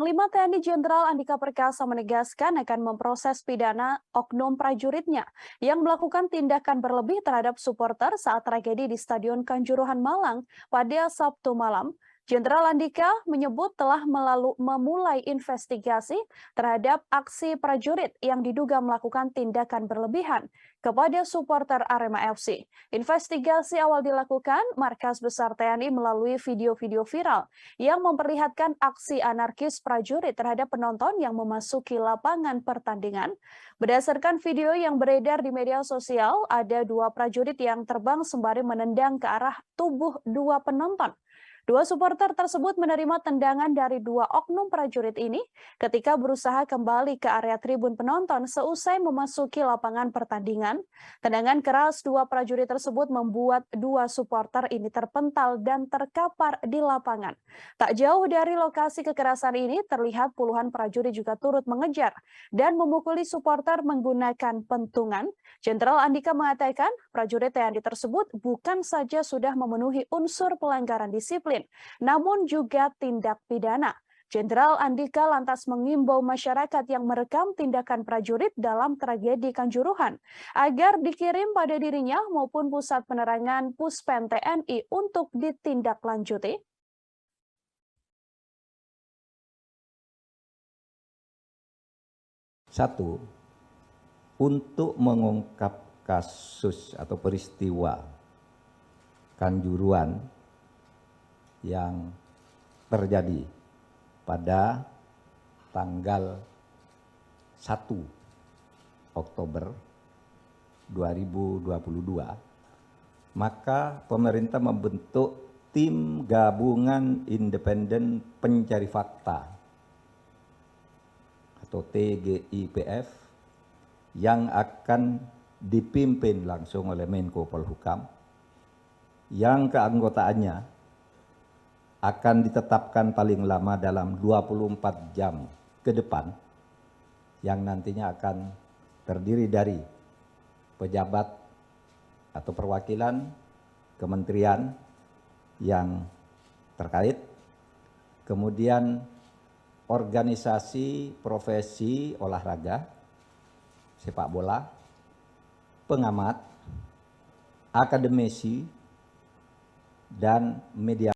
Panglima TNI Jenderal Andika Perkasa menegaskan akan memproses pidana oknum prajuritnya yang melakukan tindakan berlebih terhadap supporter saat tragedi di Stadion Kanjuruhan Malang pada Sabtu malam. Jenderal Andika menyebut telah memulai investigasi terhadap aksi prajurit yang diduga melakukan tindakan berlebihan kepada supporter Arema FC. Investigasi awal dilakukan Markas Besar TNI melalui video-video viral yang memperlihatkan aksi anarkis prajurit terhadap penonton yang memasuki lapangan pertandingan. Berdasarkan video yang beredar di media sosial, ada dua prajurit yang terbang sembari menendang ke arah tubuh dua penonton. Dua supporter tersebut menerima tendangan dari dua oknum prajurit ini ketika berusaha kembali ke area tribun penonton seusai memasuki lapangan pertandingan. Tendangan keras dua prajurit tersebut membuat dua supporter ini terpental dan terkapar di lapangan. Tak jauh dari lokasi kekerasan ini, terlihat puluhan prajurit juga turut mengejar dan memukuli supporter menggunakan pentungan. Jenderal Andika mengatakan prajurit TNI tersebut bukan saja sudah memenuhi unsur pelanggaran disiplin, namun juga tindak pidana. Jenderal Andika lantas mengimbau masyarakat yang merekam tindakan prajurit dalam tragedi Kanjuruhan agar dikirim pada dirinya maupun pusat penerangan Puspen TNI untuk ditindaklanjuti. Satu, untuk mengungkap kasus atau peristiwa Kanjuruhan yang terjadi pada tanggal 1 Oktober 2022, maka pemerintah membentuk tim gabungan independen pencari fakta atau TGIPF yang akan dipimpin langsung oleh Menko Polhukam, yang keanggotaannya akan ditetapkan paling lama dalam 24 jam ke depan, yang nantinya akan terdiri dari pejabat atau perwakilan kementerian yang terkait, kemudian organisasi profesi olahraga, sepak bola, pengamat, akademisi, dan media.